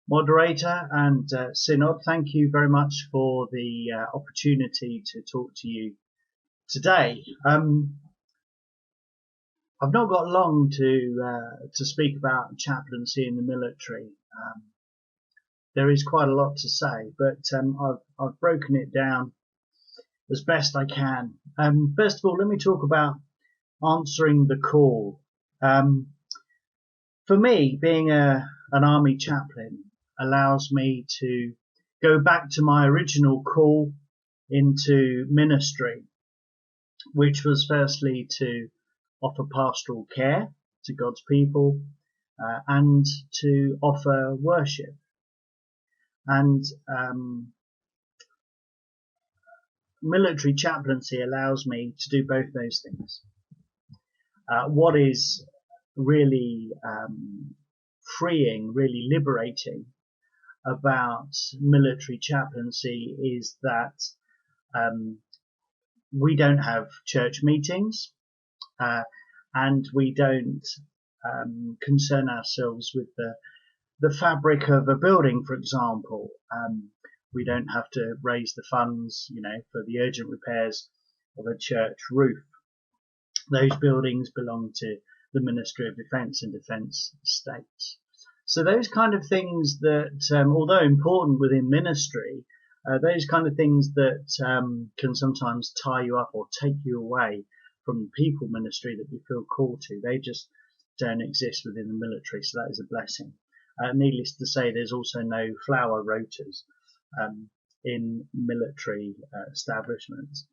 Moderator and Synod, thank you very much for the opportunity to talk to you today. I've not got long to speak about chaplaincy in the military. There is quite a lot to say, but I've broken it down as best I can. First of all, let me talk about answering the call. For me, being an army chaplain allows me to go back to my original call into ministry, which was firstly to offer pastoral care to God's people and to offer worship. And military chaplaincy allows me to do both those things. What is really freeing, really liberating about military chaplaincy is that we don't have church meetings and we don't concern ourselves with the fabric of a building, for example. We don't have to raise the funds, for the urgent repairs of a church roof. Those buildings belong to the Ministry of Defence and Defence Estates. So those kind of things that, although important within ministry, those kind of things that can sometimes tie you up or take you away from the people ministry that we feel called to, they just don't exist within the military. So that is a blessing. Needless to say, there's also no flower rotas in military establishments.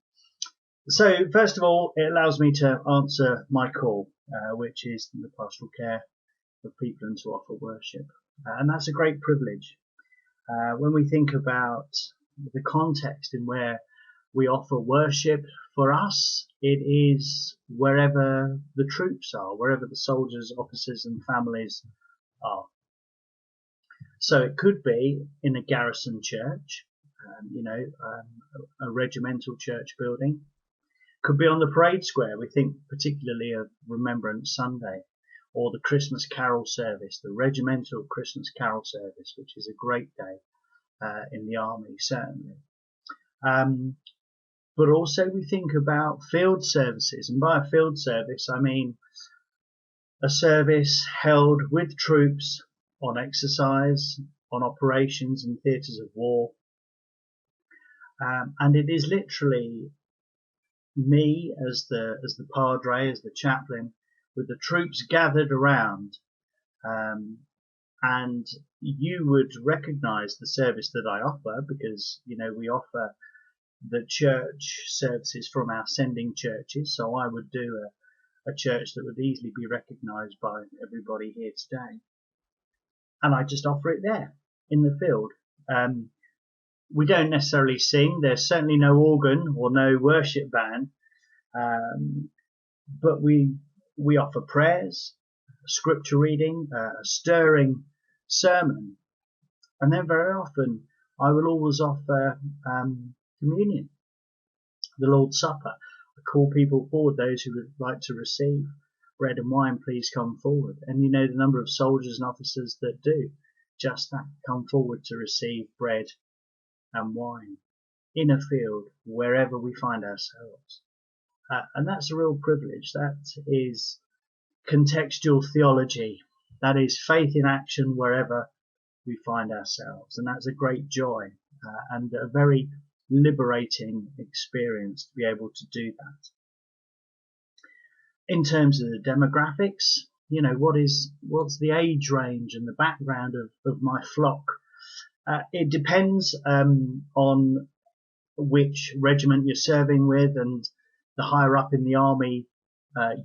So first of all, it allows me to answer my call, which is the pastoral care of people and to offer worship. And that's a great privilege. When we think about the context in where we offer worship, for us, it is wherever the troops are, wherever the soldiers, officers and families are. So it could be in a garrison church, a regimental church building. Could be on the parade square. We think particularly of Remembrance Sunday, or the Christmas Carol service, the regimental Christmas Carol service, which is a great day in the army, certainly. But also we think about field services, and by a field service I mean a service held with troops on exercise, on operations in theatres of war, and it is literally me as the padre, as the chaplain, with the troops gathered around, and you would recognise the service that I offer, because we offer the church services from our sending churches. So I would do a church that would easily be recognised by everybody here today, and I just offer it there in the field. We don't necessarily sing. There's certainly no organ or no worship band, but we offer prayers, scripture reading, a stirring sermon, and then very often I will always offer communion, the Lord's Supper. I call people forward, those who would like to receive bread and wine, please come forward. And the number of soldiers and officers that do just that, come forward to receive bread and wine in a field, wherever we find ourselves. And that's a real privilege. That is contextual theology. That is faith in action wherever we find ourselves. And that's a great joy and a very liberating experience to be able to do that. In terms of the demographics, what's the age range and the background of my flock? It depends on which regiment you're serving with, and the higher up in the army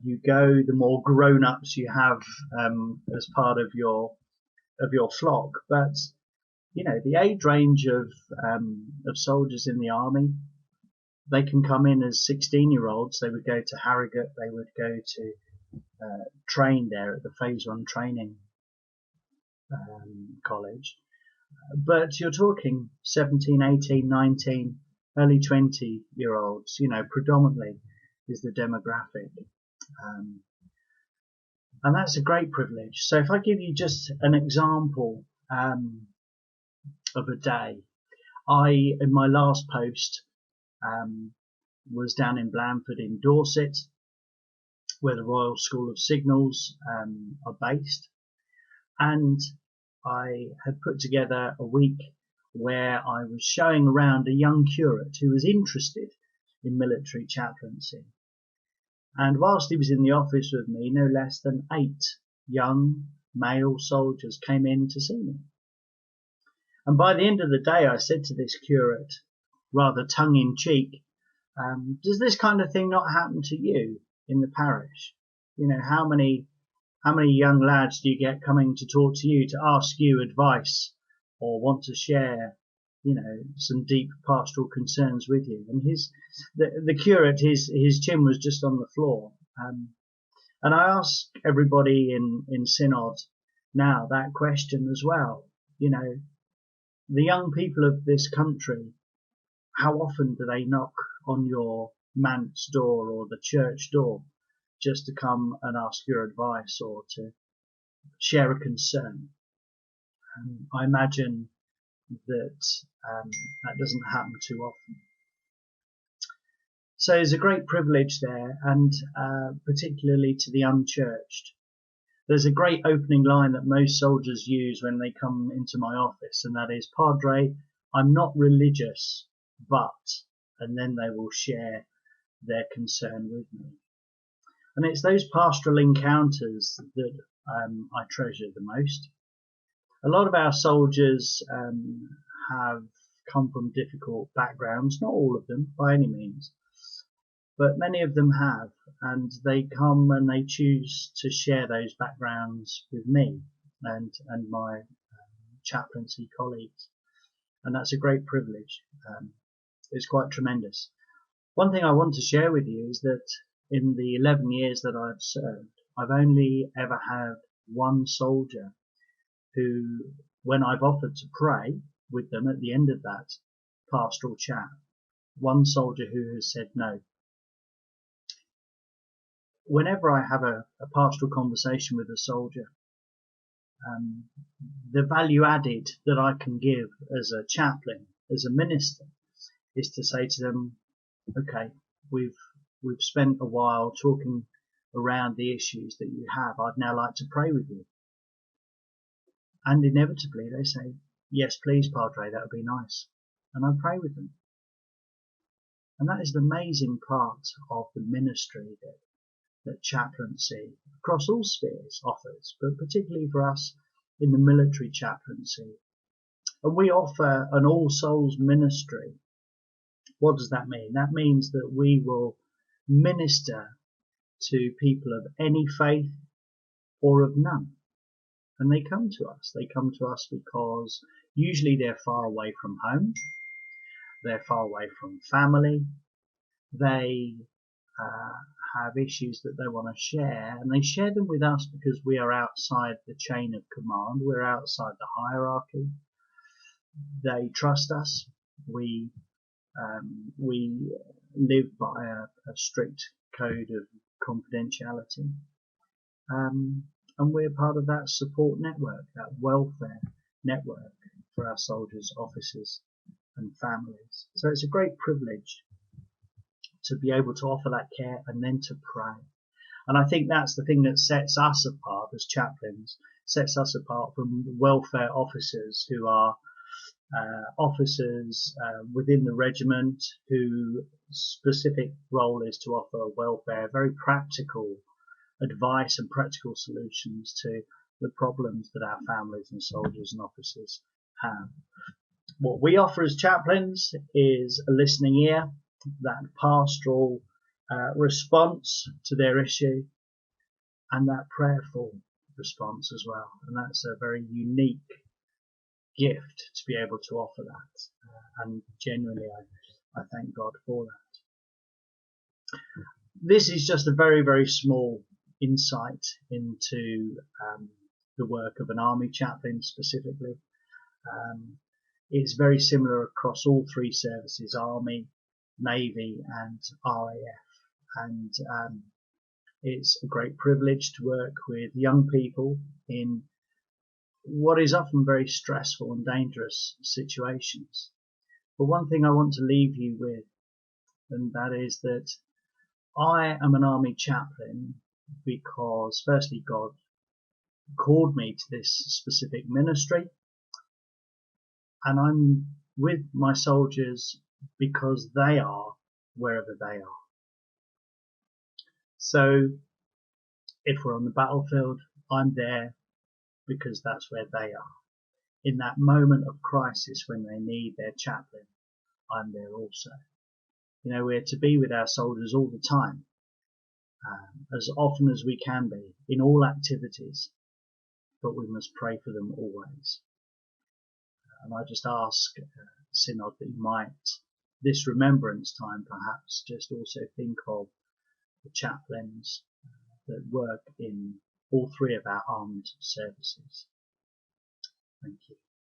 you go, the more grown-ups you have as part of your flock. But the age range of soldiers in the army, they can come in as 16-year-olds. They would go to Harrogate. They would go to train there at the Phase 1 training college. But you're talking 17, 18, 19, early 20-year-olds, predominantly is the demographic. And that's a great privilege. So if I give you just an example, of a day. In my last post, was down in Blandford in Dorset, where the Royal School of Signals are based, and I had put together a week where I was showing around a young curate who was interested in military chaplaincy. And whilst he was in the office with me, no less than 8 young male soldiers came in to see me. And by the end of the day, I said to this curate, rather tongue-in-cheek, does this kind of thing not happen to you in the parish? You know, how many young lads do you get coming to talk to you, to ask you advice or want to share, you know, some deep pastoral concerns with you? And the curate, his chin was just on the floor. And I ask everybody in Synod now that question as well. You know, the young people of this country, how often do they knock on your manse door or the church door just to come and ask your advice or to share a concern? I imagine that that doesn't happen too often. So there's a great privilege there, and particularly to the unchurched. There's a great opening line that most soldiers use when they come into my office, and that is, "Padre, I'm not religious, but," and then they will share their concern with me. And it's those pastoral encounters that I treasure the most. A lot of our soldiers have come from difficult backgrounds, not all of them by any means, but many of them have, and they come and they choose to share those backgrounds with me and my chaplaincy colleagues, and that's a great privilege. It's quite tremendous. One thing I want to share with you is that in the 11 years that I've served, I've only ever had one soldier who, when I've offered to pray with them at the end of that pastoral chat, one soldier who has said no. Whenever I have a pastoral conversation with a soldier, the value added that I can give as a chaplain, as a minister, is to say to them, okay, we've spent a while talking around the issues that you have. I'd now like to pray with you. And inevitably they say, yes, please, Padre, that would be nice. And I pray with them. And that is the amazing part of the ministry that chaplaincy across all spheres offers, but particularly for us in the military chaplaincy. And we offer an all souls ministry. What does that mean? That means that we will minister to people of any faith or of none. And they come to us. They come to us because usually they're far away from home. They're far away from family. They have issues that they want to share, and they share them with us because we are outside the chain of command. We're outside the hierarchy. They trust us. We live by a strict code of confidentiality. And we're part of that support network, that welfare network for our soldiers, officers and families. So it's a great privilege to be able to offer that care and then to pray. And I think that's the thing that sets us apart as chaplains, sets us apart from welfare officers who are officers within the regiment whose specific role is to offer welfare, very practical advice and practical solutions to the problems that our families and soldiers and officers have. What we offer as chaplains is a listening ear, that pastoral response to their issue, and that prayerful response as well. And that's a very unique gift to be able to offer that. And genuinely, I thank God for that. This is just a very, very small insight into the work of an army chaplain specifically. It's very similar across all 3 services, Army, Navy and RAF. And it's a great privilege to work with young people in what is often very stressful and dangerous situations. But one thing I want to leave you with, and that is that I am an army chaplain because firstly God called me to this specific ministry, and I'm with my soldiers because they are wherever they are. So if we're on the battlefield, I'm there because that's where they are. In that moment of crisis when they need their chaplain, I'm there also. You know, we're to be with our soldiers all the time, as often as we can be, in all activities, but we must pray for them always. And I just ask Synod that you might, this remembrance time perhaps, just also think of the chaplains that work in all three of our armed services. Thank you.